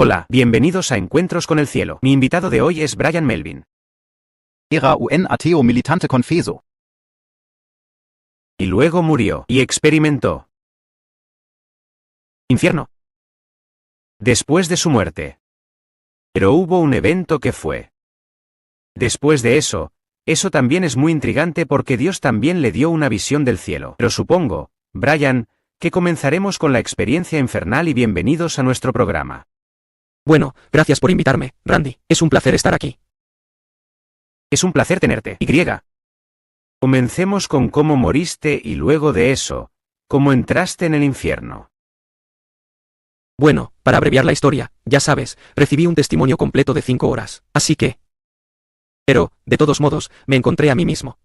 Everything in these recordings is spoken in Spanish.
Hola, bienvenidos a Encuentros con el Cielo. Mi invitado de hoy es Brian Melvin. Era un ateo militante confeso. Y luego murió, y experimentó infierno después de su muerte. Pero hubo un evento que fue después de eso. Eso también es muy intrigante porque Dios también le dio una visión del cielo. Pero supongo, Brian, que comenzaremos con la experiencia infernal y bienvenidos a nuestro programa. Bueno, gracias por invitarme, Randy. Es un placer estar aquí. Es un placer tenerte. Y. Comencemos con cómo moriste y luego de eso, cómo entraste en el infierno. Bueno, para abreviar la historia, ya sabes, recibí un testimonio completo de 5 horas, así que... Pero, de todos modos, me encontré a mí mismo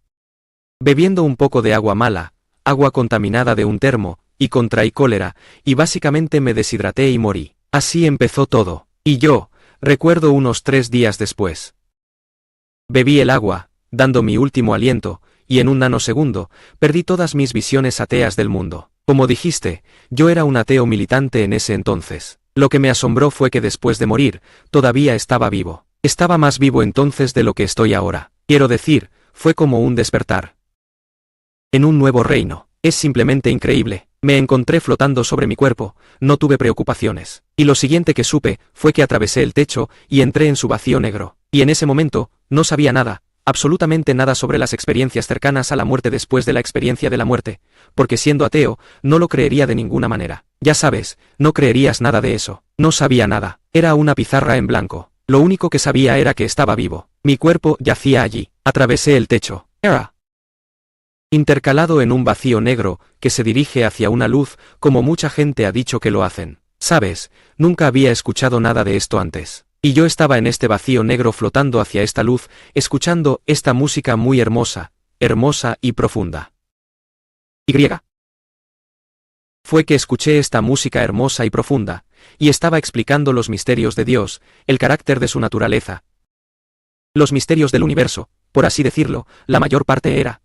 bebiendo un poco de agua mala, agua contaminada de un termo, y contraí cólera, y básicamente me deshidraté y morí. Así empezó todo. Y yo, recuerdo unos 3 días después. Bebí el agua, dando mi último aliento, y en un nanosegundo, perdí todas mis visiones ateas del mundo. Como dijiste, yo era un ateo militante en ese entonces. Lo que me asombró fue que después de morir, todavía estaba vivo. Estaba más vivo entonces de lo que estoy ahora. Quiero decir, fue como un despertar en un nuevo reino. Es simplemente increíble. Me encontré flotando sobre mi cuerpo, no tuve preocupaciones. Y lo siguiente que supe, fue que atravesé el techo, y entré en su vacío negro. Y en ese momento, no sabía nada, absolutamente nada sobre las experiencias cercanas a la muerte después de la experiencia de la muerte, porque siendo ateo, no lo creería de ninguna manera. Ya sabes, no creerías nada de eso. No sabía nada. Era una pizarra en blanco. Lo único que sabía era que estaba vivo. Mi cuerpo yacía allí. Atravesé el techo. Era intercalado en un vacío negro, que se dirige hacia una luz, como mucha gente ha dicho que lo hacen. Sabes, nunca había escuchado nada de esto antes. Y yo estaba en este vacío negro flotando hacia esta luz, escuchando esta música muy hermosa, hermosa y profunda. Y fue que escuché esta música hermosa y profunda, y estaba explicando los misterios de Dios, el carácter de su naturaleza, los misterios del universo, por así decirlo, la mayor parte era.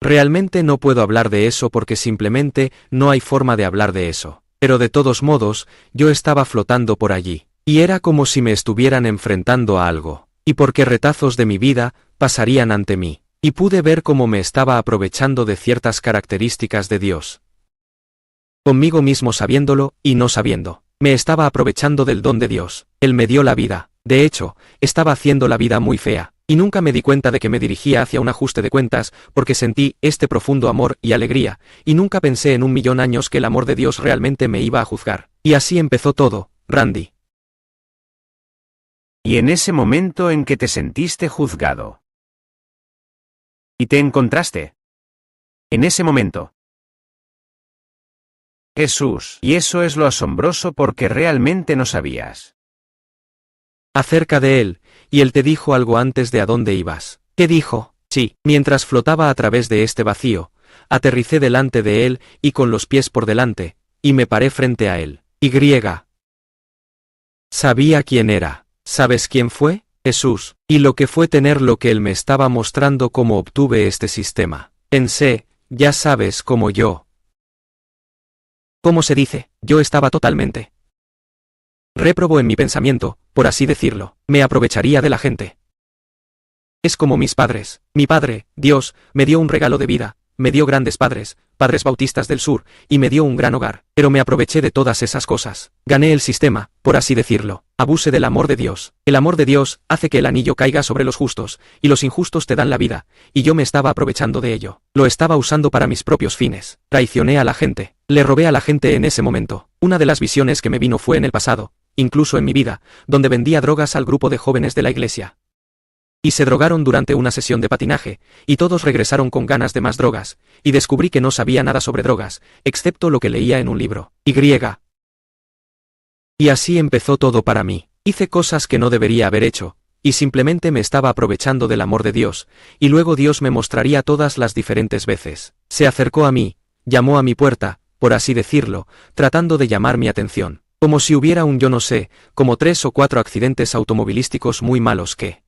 Realmente no puedo hablar de eso porque simplemente no hay forma de hablar de eso. Pero de todos modos, yo estaba flotando por allí. Y era como si me estuvieran enfrentando a algo. Y porque retazos de mi vida pasarían ante mí. Y pude ver cómo me estaba aprovechando de ciertas características de Dios. Conmigo mismo sabiéndolo y no sabiendo. Me estaba aprovechando del don de Dios. Él me dio la vida. De hecho, estaba haciendo la vida muy fea. Y nunca me di cuenta de que me dirigía hacia un ajuste de cuentas, porque sentí este profundo amor y alegría, y nunca pensé en 1.000.000 años que el amor de Dios realmente me iba a juzgar. Y así empezó todo, Randy. Y en ese momento en que te sentiste juzgado. Y te encontraste. En ese momento. Jesús. Y eso es lo asombroso porque realmente no sabías acerca de él, y él te dijo algo antes de a dónde ibas. ¿Qué dijo? Sí, mientras flotaba a través de este vacío, aterricé delante de él y con los pies por delante, y me paré frente a él. Y sabía quién era. ¿Sabes quién fue? Jesús. Y lo que fue tener lo que él me estaba mostrando cómo obtuve este sistema. Pensé, ya sabes cómo yo. ¿Cómo se dice? Yo estaba totalmente réprobo en mi pensamiento, por así decirlo. Me aprovecharía de la gente. Es como mis padres. Mi padre, Dios, me dio un regalo de vida, me dio grandes padres, padres bautistas del sur, y me dio un gran hogar, pero me aproveché de todas esas cosas. Gané el sistema, por así decirlo. Abuse del amor de Dios. El amor de Dios hace que el anillo caiga sobre los justos, y los injustos te dan la vida, y yo me estaba aprovechando de ello. Lo estaba usando para mis propios fines. Traicioné a la gente. Le robé a la gente en ese momento. Una de las visiones que me vino fue en el pasado, incluso en mi vida, donde vendía drogas al grupo de jóvenes de la iglesia. Y se drogaron durante una sesión de patinaje, y todos regresaron con ganas de más drogas, y descubrí que no sabía nada sobre drogas, excepto lo que leía en un libro. Y así empezó todo para mí. Hice cosas que no debería haber hecho, y simplemente me estaba aprovechando del amor de Dios, y luego Dios me mostraría todas las diferentes veces. Se acercó a mí, llamó a mi puerta, por así decirlo, tratando de llamar mi atención. Como si hubiera un yo no sé, como 3 o 4 accidentes automovilísticos muy malos que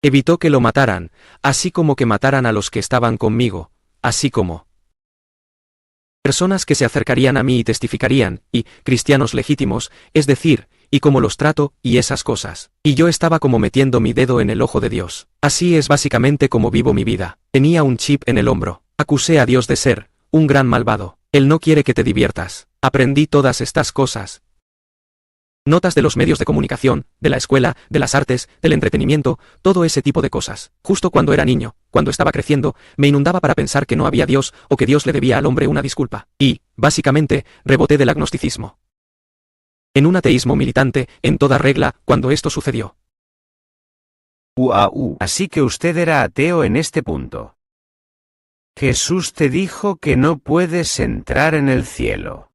evitó que lo mataran, así como que mataran a los que estaban conmigo, así como Personas que se acercarían a mí y testificarían, y cristianos legítimos, es decir, y cómo los trato, y esas cosas. Y yo estaba como metiendo mi dedo en el ojo de Dios. Así es básicamente como vivo mi vida. Tenía un chip en el hombro. Acusé a Dios de ser un gran malvado. Él no quiere que te diviertas. Aprendí todas estas cosas. Notas de los medios de comunicación, de la escuela, de las artes, del entretenimiento, todo ese tipo de cosas. Justo cuando era niño, cuando estaba creciendo, me inundaba para pensar que no había Dios o que Dios le debía al hombre una disculpa. Y, básicamente, reboté del agnosticismo en un ateísmo militante, en toda regla, cuando esto sucedió. Así que usted era ateo en este punto. Jesús te dijo que no puedes entrar en el cielo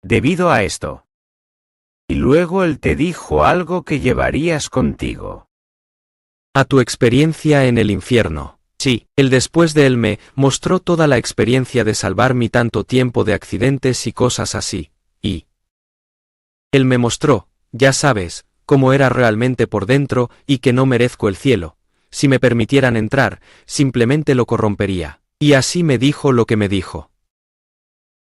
debido a esto. Y luego Él te dijo algo que llevarías contigo. A tu experiencia en el infierno. Sí, Él después de Él me mostró toda la experiencia de salvar mi tanto tiempo de accidentes y cosas así. Y Él me mostró, ya sabes, cómo era realmente por dentro y que no merezco el cielo. Si me permitieran entrar, simplemente lo corrompería. Y así me dijo lo que me dijo.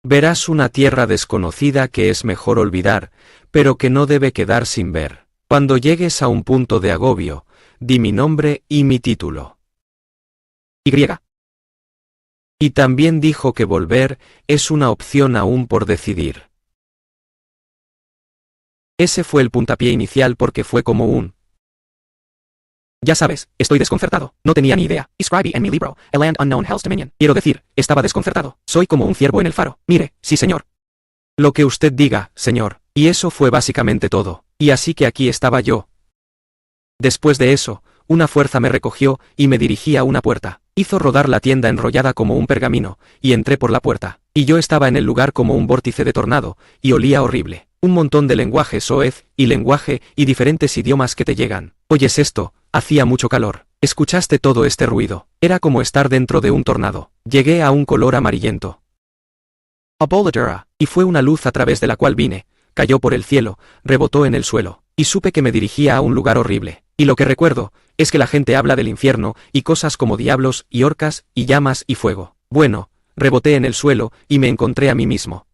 Verás una tierra desconocida que es mejor olvidar, pero que no debe quedar sin ver. Cuando llegues a un punto de agobio, di mi nombre y mi título. Y también dijo que volver es una opción aún por decidir. Ese fue el puntapié inicial porque fue como un... Ya sabes, estoy desconcertado, no tenía ni idea. Escribí en mi libro, A Land Unknown Hell's Dominion. Quiero decir, estaba desconcertado. Soy como un ciervo en el faro. Mire, sí señor. Lo que usted diga, señor. Y eso fue básicamente todo. Y así que aquí estaba yo. Después de eso, una fuerza me recogió y me dirigí a una puerta. Hizo rodar la tienda enrollada como un pergamino, y entré por la puerta. Y yo estaba en el lugar como un vórtice de tornado, y olía horrible. Un montón de lenguaje soez, y lenguaje, y diferentes idiomas que te llegan. ¿Oyes esto? Hacía mucho calor. ¿Escuchaste todo este ruido? Era como estar dentro de un tornado. Llegué a un color amarillento. Aboladura, y fue una luz a través de la cual vine. Cayó por el cielo, rebotó en el suelo, y supe que me dirigía a un lugar horrible. Y lo que recuerdo, es que la gente habla del infierno, y cosas como diablos, y orcas, y llamas, y fuego. Bueno, reboté en el suelo, y me encontré a mí mismo.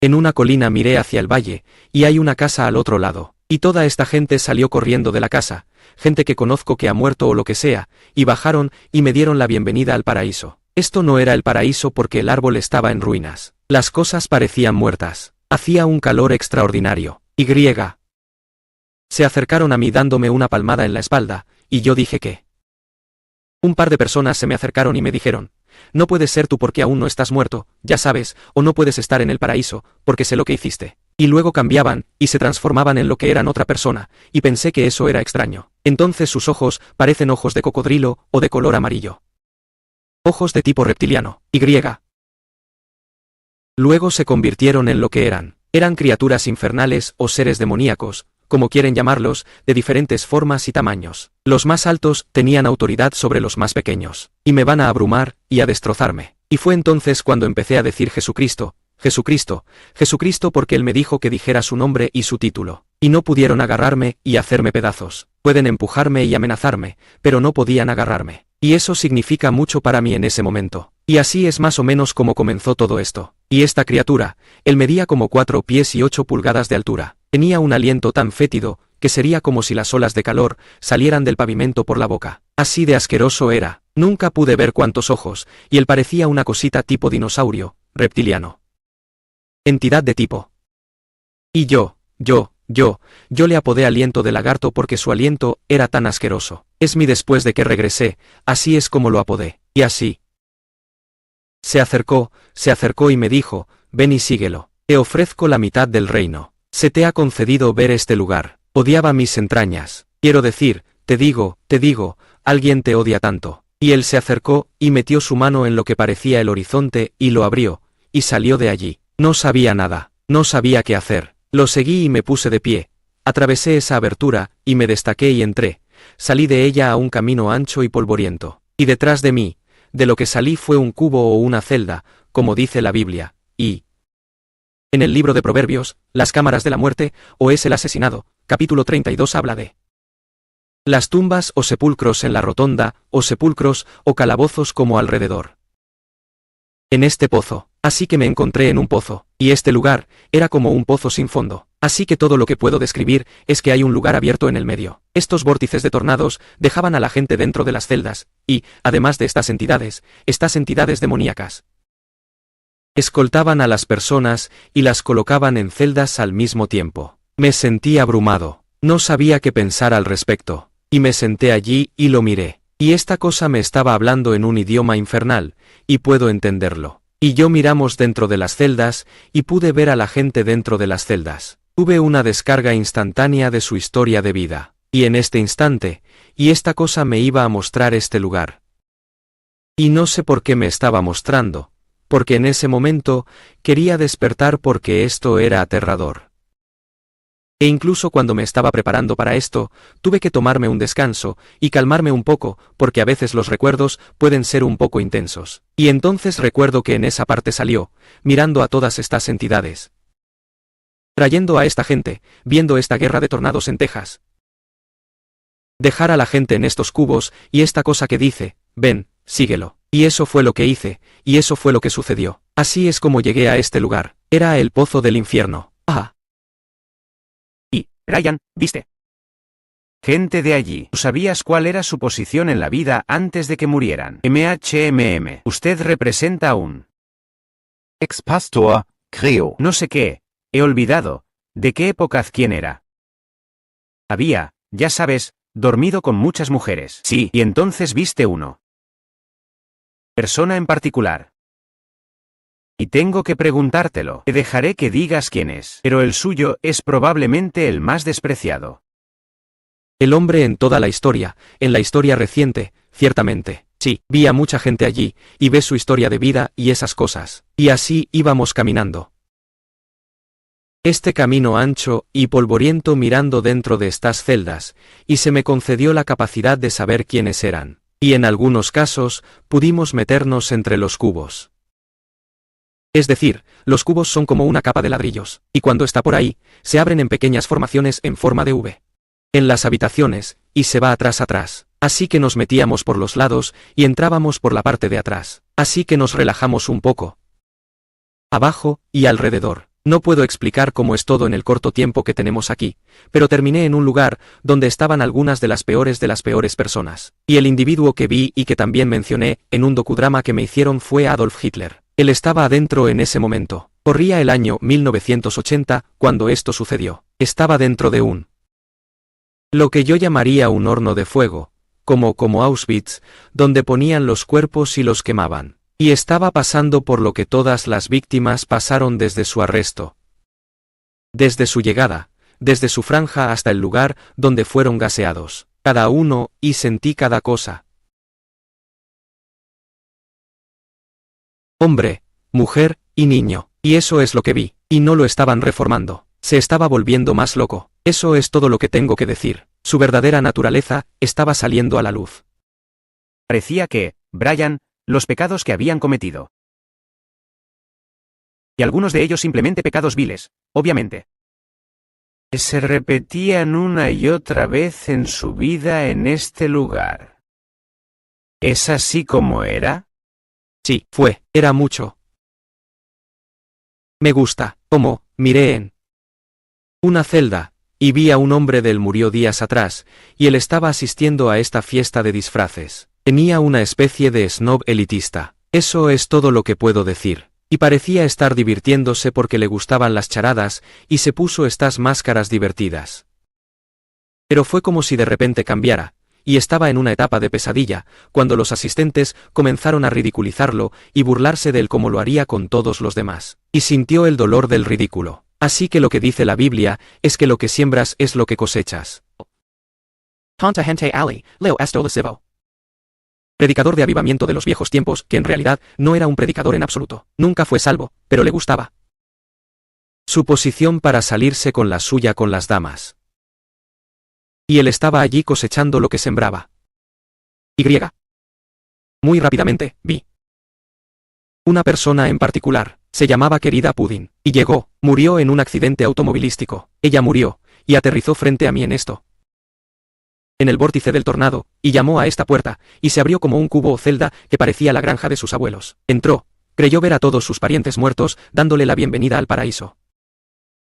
En una colina miré hacia el valle, y hay una casa al otro lado. Y toda esta gente salió corriendo de la casa, gente que conozco que ha muerto o lo que sea, y bajaron y me dieron la bienvenida al paraíso. Esto no era el paraíso porque el árbol estaba en ruinas. Las cosas parecían muertas. Hacía un calor extraordinario. Se acercaron a mí dándome una palmada en la espalda, y yo dije que... Un par de personas se me acercaron y me dijeron, no puedes ser tú porque aún no estás muerto, ya sabes, o no puedes estar en el paraíso, porque sé lo que hiciste. Y luego cambiaban, y se transformaban en lo que eran otra persona, y pensé que eso era extraño. Entonces sus ojos parecen ojos de cocodrilo, o de color amarillo. Ojos de tipo reptiliano. Luego se convirtieron en lo que eran. Eran criaturas infernales o seres demoníacos, como quieren llamarlos, de diferentes formas y tamaños. Los más altos tenían autoridad sobre los más pequeños, y me van a abrumar, y a destrozarme. Y fue entonces cuando empecé a decir Jesucristo, Jesucristo, Jesucristo porque Él me dijo que dijera su nombre y su título. Y no pudieron agarrarme y hacerme pedazos. Pueden empujarme y amenazarme, pero no podían agarrarme. Y eso significa mucho para mí en ese momento. Y así es más o menos como comenzó todo esto. Y esta criatura, él medía como 4 pies y 8 pulgadas de altura. Tenía un aliento tan fétido, que sería como si las olas de calor salieran del pavimento por la boca. Así de asqueroso era. Nunca pude ver cuántos ojos, y él parecía una cosita tipo dinosaurio, reptiliano. Entidad de tipo. Y yo le apodé aliento de lagarto porque su aliento era tan asqueroso. Es mi después de que regresé, así es como lo apodé. Y así. Se acercó y me dijo, ven y síguelo. Te ofrezco la mitad del reino. Se te ha concedido ver este lugar. Odiaba mis entrañas. Quiero decir, te digo, alguien te odia tanto. Y él se acercó, y metió su mano en lo que parecía el horizonte, y lo abrió, y salió de allí. No sabía nada, no sabía qué hacer. Lo seguí y me puse de pie. Atravesé esa abertura, y me destaqué y entré. Salí de ella a un camino ancho y polvoriento. Y detrás de mí, de lo que salí fue un cubo o una celda, como dice la Biblia, y... En el libro de Proverbios, las cámaras de la muerte, o es el asesinado, capítulo 32 habla de las tumbas o sepulcros en la rotonda, o sepulcros, o calabozos como alrededor. En este pozo. Así que me encontré en un pozo, y este lugar era como un pozo sin fondo. Así que todo lo que puedo describir es que hay un lugar abierto en el medio. Estos vórtices de tornados dejaban a la gente dentro de las celdas, y, además de estas entidades demoníacas, escoltaban a las personas y las colocaban en celdas al mismo tiempo. Me sentí abrumado. No sabía qué pensar al respecto, y me senté allí y lo miré. Y esta cosa me estaba hablando en un idioma infernal, y puedo entenderlo. Y yo miramos dentro de las celdas, y pude ver a la gente dentro de las celdas. Tuve una descarga instantánea de su historia de vida. Y en este instante, y esta cosa me iba a mostrar este lugar. Y no sé por qué me estaba mostrando, porque en ese momento quería despertar porque esto era aterrador. E incluso cuando me estaba preparando para esto, tuve que tomarme un descanso y calmarme un poco, porque a veces los recuerdos pueden ser un poco intensos. Y entonces recuerdo que en esa parte salió, mirando a todas estas entidades, trayendo a esta gente, viendo esta guerra de tornados en Texas. Dejar a la gente en estos cubos, y esta cosa que dice, ven, síguelo. Y eso fue lo que hice, y eso fue lo que sucedió. Así es como llegué a este lugar. Era el pozo del infierno. Ah. Brian, ¿viste? Gente de allí. ¿Sabías cuál era su posición en la vida antes de que murieran? Usted representa a un Ex-Pastor, creo. no sé qué. He olvidado. ¿De qué época quién era? Había, ya sabes, dormido con muchas mujeres. Sí. Y entonces viste uno. Persona en particular. Y tengo que preguntártelo. Te dejaré que digas quién es. Pero el suyo es probablemente el más despreciado. El hombre en toda la historia, en la historia reciente, ciertamente. Sí, vi a mucha gente allí, y ves su historia de vida y esas cosas. Y así íbamos caminando. Este camino ancho y polvoriento mirando dentro de estas celdas, y se me concedió la capacidad de saber quiénes eran. Y en algunos casos, pudimos meternos entre los cubos. Es decir, los cubos son como una capa de ladrillos, y cuando está por ahí, se abren en pequeñas formaciones en forma de V. En las habitaciones, y se va atrás. Así que nos metíamos por los lados, y entrábamos por la parte de atrás. Así que nos relajamos un poco. Abajo, y alrededor. No puedo explicar cómo es todo en el corto tiempo que tenemos aquí, pero terminé en un lugar donde estaban algunas de las peores personas. Y el individuo que vi y que también mencioné en un docudrama que me hicieron fue Adolf Hitler. Él estaba adentro en ese momento. Corría el año 1980 cuando esto sucedió. Estaba dentro de lo que yo llamaría un horno de fuego, como Auschwitz, donde ponían los cuerpos y los quemaban. Y estaba pasando por lo que todas las víctimas pasaron desde su arresto, desde su llegada, desde su franja hasta el lugar donde fueron gaseados. Cada uno, y sentí cada cosa. Hombre, mujer, y niño. Y eso es lo que vi. Y no lo estaban reformando. Se estaba volviendo más loco. Eso es todo lo que tengo que decir. Su verdadera naturaleza estaba saliendo a la luz. Parecía que, Brian, los pecados que habían cometido. Y algunos de ellos simplemente pecados viles, obviamente. Se repetían una y otra vez en su vida en este lugar. ¿Es así como era? Sí, era mucho. Me gusta, como, miré en una celda, y vi a un hombre del murió días atrás, y él estaba asistiendo a esta fiesta de disfraces. Tenía una especie de snob elitista. Eso es todo lo que puedo decir. Y parecía estar divirtiéndose porque le gustaban las charadas, y se puso estas máscaras divertidas. Pero fue como si de repente cambiara, y estaba en una etapa de pesadilla, cuando los asistentes comenzaron a ridiculizarlo y burlarse de él como lo haría con todos los demás. Y sintió el dolor del ridículo. Así que lo que dice la Biblia es que lo que siembras es lo que cosechas. Tanta gente ali, leo esto lesivo. Predicador de avivamiento de los viejos tiempos, que en realidad no era un predicador en absoluto. Nunca fue salvo, pero le gustaba su posición para salirse con la suya con las damas. Y él estaba allí cosechando lo que sembraba. Y muy rápidamente, vi una persona en particular, se llamaba Querida Pudding, y murió en un accidente automovilístico. Ella murió, y aterrizó frente a mí en el vórtice del tornado, y llamó a esta puerta, y se abrió como un cubo o celda que parecía la granja de sus abuelos. Entró, Creyó ver a todos sus parientes muertos, dándole la bienvenida al paraíso.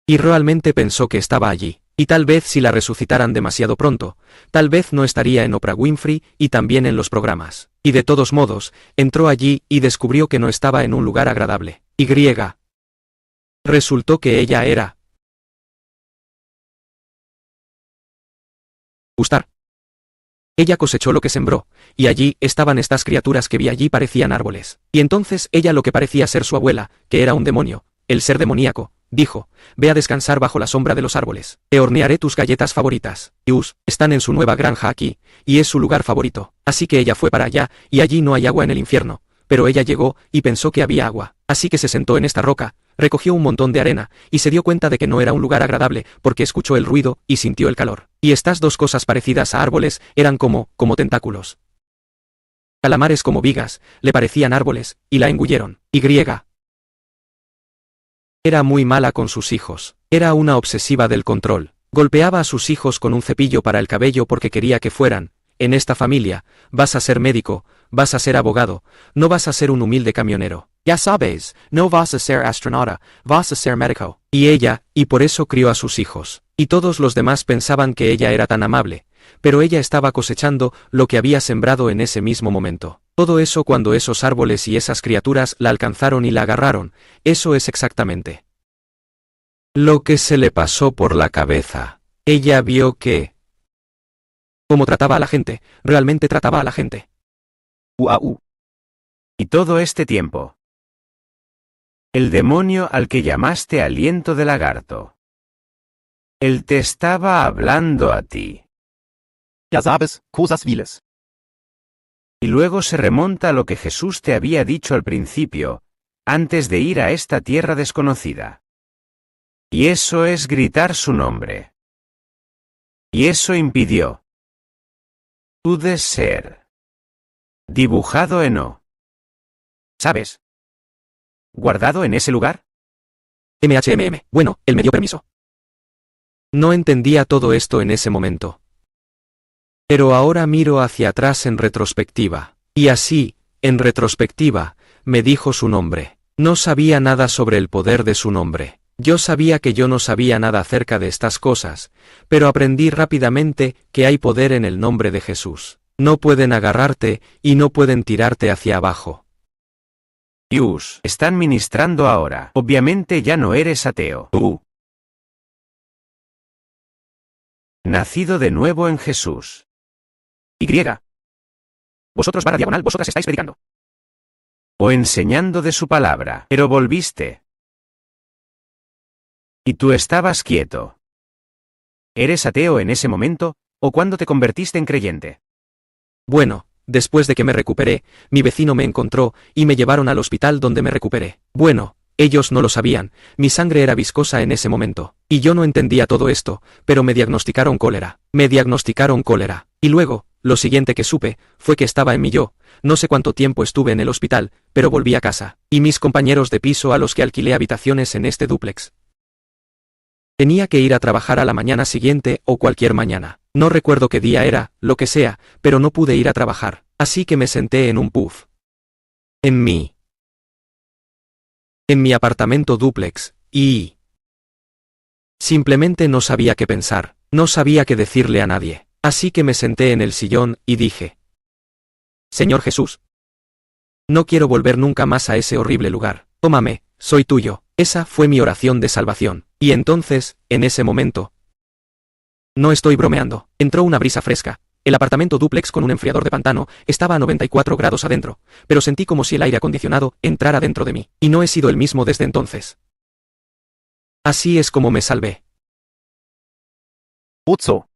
Y realmente pensó que estaba allí. Y tal vez si la resucitaran demasiado pronto, tal vez no estaría en Oprah Winfrey y también en los programas. Y de todos modos, entró allí y descubrió que no estaba en un lugar agradable. Y resultó que ella era gustar. Ella cosechó lo que sembró, y allí estaban estas criaturas que vi allí parecían árboles. Y entonces ella lo que parecía ser su abuela, que era un demonio, el ser demoníaco, dijo, ve a descansar bajo la sombra de los árboles, te hornearé tus galletas favoritas. Están en su nueva granja aquí, y es su lugar favorito. Así que ella fue para allá, y allí no hay agua en el infierno. Pero ella llegó, y pensó que había agua. Así que se sentó en esta roca, recogió un montón de arena, y se dio cuenta de que no era un lugar agradable, porque escuchó el ruido, y sintió el calor. Y estas dos cosas parecidas a árboles, eran como tentáculos. Calamares como vigas, le parecían árboles, y la engulleron. Era muy mala con sus hijos. Era una obsesiva del control. Golpeaba a sus hijos con un cepillo para el cabello porque quería que fueran, en esta familia, vas a ser médico, vas a ser abogado, no vas a ser un humilde camionero. Ya sabes, no vas a ser astronauta, vas a ser médico. Y ella, y por eso crió a sus hijos. Y todos los demás pensaban que ella era tan amable, pero ella estaba cosechando lo que había sembrado en ese mismo momento. Todo eso cuando esos árboles y esas criaturas la alcanzaron y la agarraron, eso es exactamente lo que se le pasó por la cabeza. Ella vio que cómo trataba a la gente, realmente trataba a la gente. Y todo este tiempo, el demonio al que llamaste aliento de lagarto, él te estaba hablando a ti. Ja sabes, cosas viles. Y luego se remonta a lo que Jesús te había dicho al principio, antes de ir a esta tierra desconocida. Y eso es gritar su nombre. Y eso impidió tú de ser dibujado en O. ¿Sabes? ¿Guardado en ese lugar? Bueno, él me dio permiso. No entendía todo esto en ese momento. Pero ahora miro hacia atrás en retrospectiva. Y así, en retrospectiva, me dijo su nombre. No sabía nada sobre el poder de su nombre. Yo sabía que yo no sabía nada acerca de estas cosas, pero aprendí rápidamente que hay poder en el nombre de Jesús. No pueden agarrarte y no pueden tirarte hacia abajo. Están ministrando ahora. Obviamente ya no eres ateo. Nacido de nuevo en Jesús. Y. Vosotros / vosotras estáis predicando. O enseñando de su palabra. Pero volviste. Y tú estabas quieto. ¿Eres ateo en ese momento, o cuando te convertiste en creyente? Bueno, después de que me recuperé, mi vecino me encontró, y me llevaron al hospital donde me recuperé. Bueno, ellos no lo sabían, mi sangre era viscosa en ese momento, y yo no entendía todo esto, pero me diagnosticaron cólera. Y luego, lo siguiente que supe, fue que estaba en mi yo. No sé cuánto tiempo estuve en el hospital, pero volví a casa, y mis compañeros de piso a los que alquilé habitaciones en este dúplex. Tenía que ir a trabajar a la mañana siguiente o cualquier mañana. No recuerdo qué día era, lo que sea, pero no pude ir a trabajar, así que me senté en un puff. En mi apartamento dúplex, y simplemente no sabía qué pensar, no sabía qué decirle a nadie, así que me senté en el sillón y dije: Señor Jesús, no quiero volver nunca más a ese horrible lugar, tómame, soy tuyo. Esa fue mi oración de salvación. Y entonces, en ese momento, no estoy bromeando, entró una brisa fresca. El apartamento dúplex con un enfriador de pantano estaba a 94 grados adentro, pero sentí como si el aire acondicionado entrara dentro de mí, y no he sido el mismo desde entonces. Así es como me salvé. Ozo.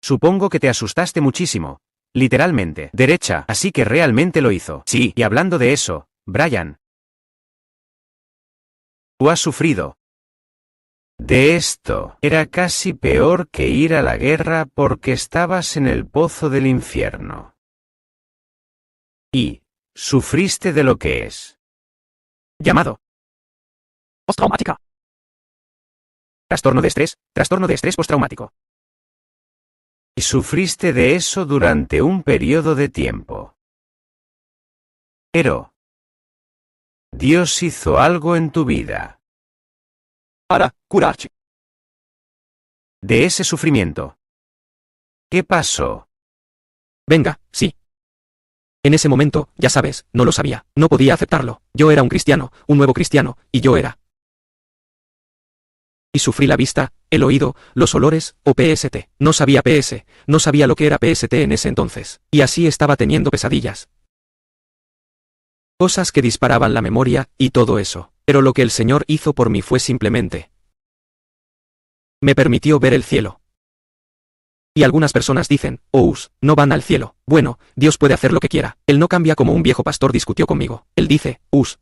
Supongo que te asustaste muchísimo. Literalmente. Derecha. Así que realmente lo hizo. Sí. Y hablando de eso, Brian, tú has sufrido de esto. Era casi peor que ir a la guerra porque estabas en el pozo del infierno. Y sufriste de lo que es llamado Postraumática. trastorno de estrés postraumático. Y sufriste de eso durante un periodo de tiempo. Pero Dios hizo algo en tu vida. Para curarci. De ese sufrimiento. ¿Qué pasó? Venga, sí. En ese momento, ya sabes, no lo sabía, no podía aceptarlo. Yo era un cristiano, un nuevo cristiano, y yo era. Y sufrí la vista, el oído, los olores, o PST. No sabía PS, no sabía lo que era PST en ese entonces. Y así estaba teniendo pesadillas. Cosas que disparaban la memoria, y todo eso. Pero lo que el Señor hizo por mí fue simplemente. Me permitió ver el cielo. Y algunas personas dicen, no van al cielo. Bueno, Dios puede hacer lo que quiera. Él no cambia como un viejo pastor discutió conmigo. Él dice,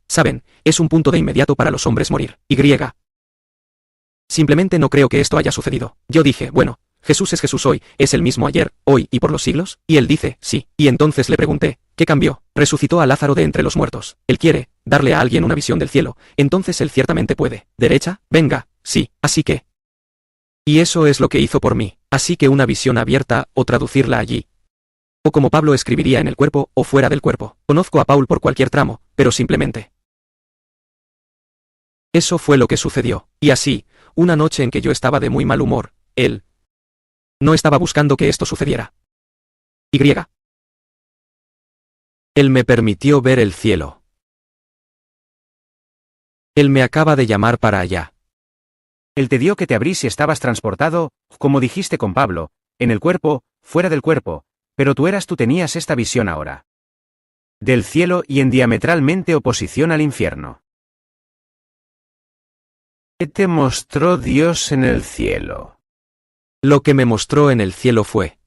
saben, es un punto de inmediato para los hombres morir. Y. Simplemente no creo que esto haya sucedido. Yo dije, bueno, Jesús es Jesús hoy, es el mismo ayer, hoy y por los siglos. Y él dice, sí. Y entonces le pregunté, ¿qué cambió? Resucitó a Lázaro de entre los muertos. Él quiere darle a alguien una visión del cielo. Entonces él ciertamente puede. ¿Derecha? Venga, sí. Así que. Y eso es lo que hizo por mí. Así que una visión abierta, o traducirla allí. O como Pablo escribiría en el cuerpo, o fuera del cuerpo. Conozco a Paul por cualquier tramo, pero simplemente. Eso fue lo que sucedió. Y así, una noche en que yo estaba de muy mal humor, él no estaba buscando que esto sucediera. Y. Él me permitió ver el cielo. Él me acaba de llamar para allá. Él te dio que te abrís y estabas transportado, como dijiste con Pablo, en el cuerpo, fuera del cuerpo, pero tú tenías esta visión ahora. Del cielo y en diametralmente oposición al infierno. ¿Qué te mostró Dios en el cielo? Lo que me mostró en el cielo fue.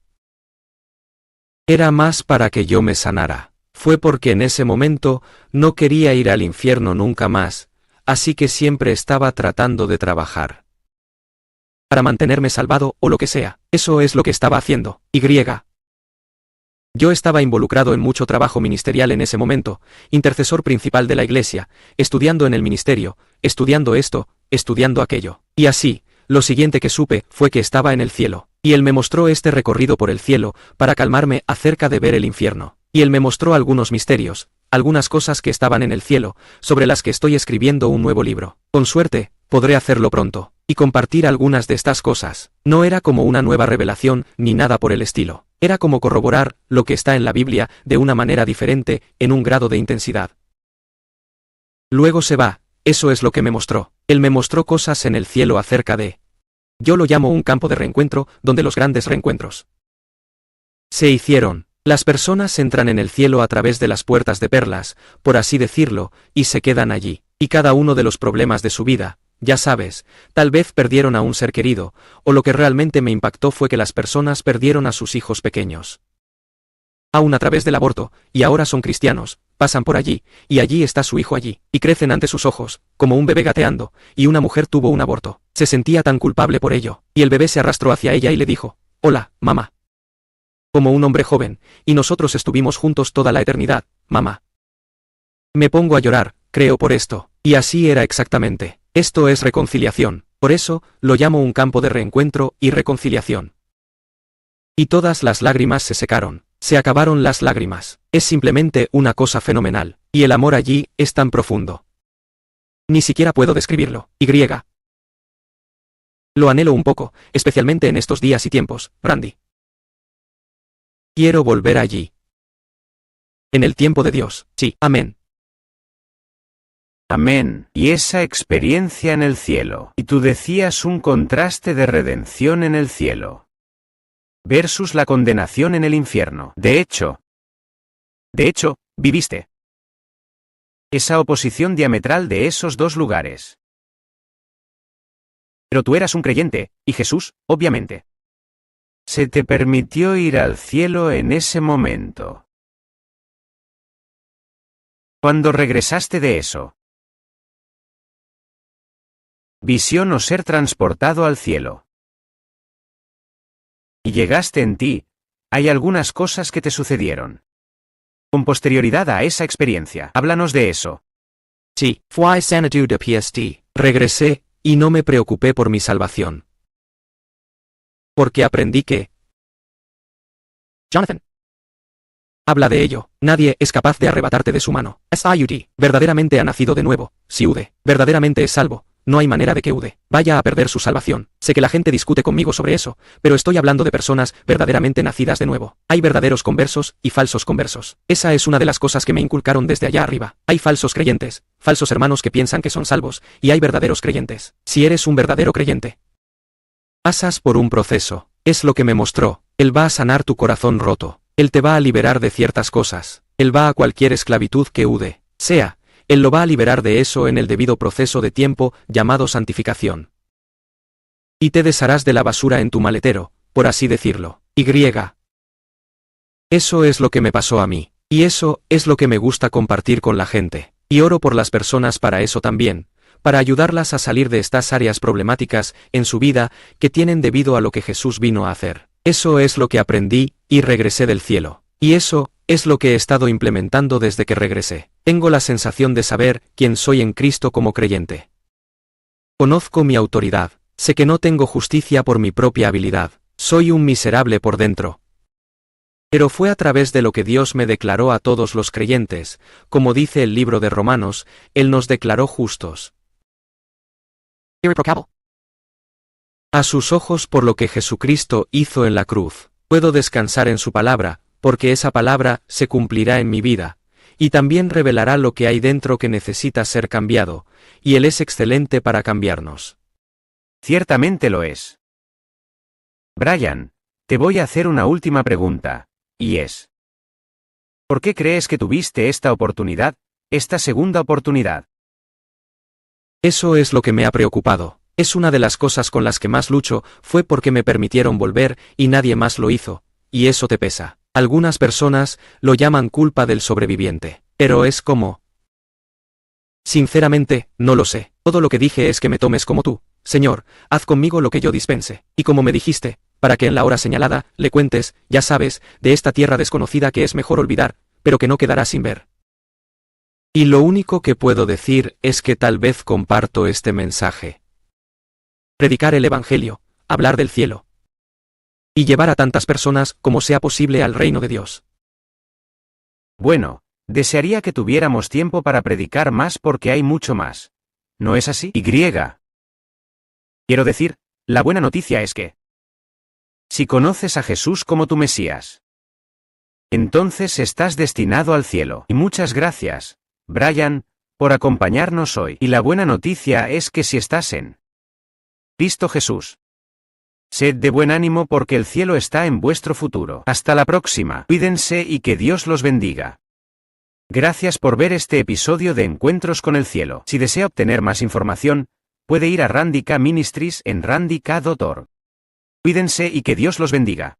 Era más para que yo me sanara. Fue porque en ese momento no quería ir al infierno nunca más, así que siempre estaba tratando de trabajar. Para mantenerme salvado o lo que sea, eso es lo que estaba haciendo. Y. Yo estaba involucrado en mucho trabajo ministerial en ese momento, intercesor principal de la iglesia, estudiando en el ministerio, estudiando esto, estudiando aquello. Y así, lo siguiente que supe fue que estaba en el cielo, y él me mostró este recorrido por el cielo, para calmarme acerca de ver el infierno. Y él me mostró algunos misterios, algunas cosas que estaban en el cielo, sobre las que estoy escribiendo un nuevo libro. Con suerte, podré hacerlo pronto, y compartir algunas de estas cosas. No era como una nueva revelación, ni nada por el estilo. Era como corroborar lo que está en la Biblia de una manera diferente, en un grado de intensidad. Luego se va, eso es lo que me mostró. Él me mostró cosas en el cielo acerca de. Yo lo llamo un campo de reencuentro, donde los grandes reencuentros se hicieron. Las personas entran en el cielo a través de las puertas de perlas, por así decirlo, y se quedan allí. Y cada uno de los problemas de su vida, ya sabes, tal vez perdieron a un ser querido, o lo que realmente me impactó fue que las personas perdieron a sus hijos pequeños. Aún a través del aborto, y ahora son cristianos, pasan por allí, y allí está su hijo allí, y crecen ante sus ojos, como un bebé gateando, y una mujer tuvo un aborto. Se sentía tan culpable por ello, y el bebé se arrastró hacia ella y le dijo, «Hola, mamá». Como un hombre joven, y nosotros estuvimos juntos toda la eternidad, mamá. Me pongo a llorar, creo por esto, y así era exactamente. Esto es reconciliación, por eso, lo llamo un campo de reencuentro y reconciliación. Y todas las lágrimas se secaron, se acabaron las lágrimas, es simplemente una cosa fenomenal, y el amor allí es tan profundo. Ni siquiera puedo describirlo, y. Lo anhelo un poco, especialmente en estos días y tiempos, Randy. Quiero volver allí. En el tiempo de Dios, sí, amén. Amén. Y esa experiencia en el cielo. Y tú decías un contraste de redención en el cielo. Versus la condenación en el infierno. De hecho, viviste esa oposición diametral de esos dos lugares. Pero tú eras un creyente, y Jesús, obviamente. Se te permitió ir al cielo en ese momento. Cuando regresaste de eso. Visión o ser transportado al cielo. Y llegaste en ti, hay algunas cosas que te sucedieron. Con posterioridad a esa experiencia, háblanos de eso. Sí, fui sanado de PST. Regresé, y no me preocupé por mi salvación. Porque aprendí que. Jonathan. habla de ello. Nadie es capaz de arrebatarte de su mano. SIUD. Verdaderamente ha nacido de nuevo. SIUD. Verdaderamente es salvo. No hay manera de que UD vaya a perder su salvación. Sé que la gente discute conmigo sobre eso, pero estoy hablando de personas verdaderamente nacidas de nuevo. Hay verdaderos conversos y falsos conversos. Esa es una de las cosas que me inculcaron desde allá arriba. Hay falsos creyentes, falsos hermanos que piensan que son salvos, y hay verdaderos creyentes. Si eres un verdadero creyente, pasas por un proceso. Es lo que me mostró. Él va a sanar tu corazón roto. Él te va a liberar de ciertas cosas. Él va a cualquier esclavitud que UD sea. Él lo va a liberar de eso en el debido proceso de tiempo llamado santificación. Y te desharás de la basura en tu maletero, por así decirlo. Eso es lo que me pasó a mí. Y eso es lo que me gusta compartir con la gente. Y oro por las personas para eso también, para ayudarlas a salir de estas áreas problemáticas en su vida que tienen debido a lo que Jesús vino a hacer. Eso es lo que aprendí y regresé del cielo. Y eso es lo que he estado implementando desde que regresé. Tengo la sensación de saber quién soy en Cristo como creyente. Conozco mi autoridad. Sé que no tengo justicia por mi propia habilidad. Soy un miserable por dentro. Pero fue a través de lo que Dios me declaró a todos los creyentes. Como dice el libro de Romanos, Él nos declaró justos a sus ojos por lo que Jesucristo hizo en la cruz. Puedo descansar en su palabra, porque esa palabra se cumplirá en mi vida, y también revelará lo que hay dentro que necesita ser cambiado, y Él es excelente para cambiarnos. Ciertamente lo es. Brian, te voy a hacer una última pregunta, y es: ¿por qué crees que tuviste esta oportunidad, esta segunda oportunidad? Eso es lo que me ha preocupado. Es una de las cosas con las que más lucho, fue porque me permitieron volver y nadie más lo hizo, y eso te pesa. Algunas personas lo llaman culpa del sobreviviente, pero es como... Sinceramente, no lo sé. Todo lo que dije es que me tomes como tú. Señor, haz conmigo lo que yo dispense, y como me dijiste, para que en la hora señalada, le cuentes, ya sabes, de esta tierra desconocida que es mejor olvidar, pero que no quedará sin ver. Y lo único que puedo decir es que tal vez comparto este mensaje. Predicar el Evangelio, hablar del cielo. Y llevar a tantas personas como sea posible al reino de Dios. Bueno, desearía que tuviéramos tiempo para predicar más porque hay mucho más. ¿No es así? Quiero decir, la buena noticia es que si conoces a Jesús como tu Mesías, entonces estás destinado al cielo. Y muchas gracias, Brian, por acompañarnos hoy. Y la buena noticia es que si estás en Cristo Jesús, sed de buen ánimo porque el cielo está en vuestro futuro. Hasta la próxima. Cuídense y que Dios los bendiga. Gracias por ver este episodio de Encuentros con el Cielo. Si desea obtener más información, puede ir a Randy K Ministries en randyk.org. Cuídense y que Dios los bendiga.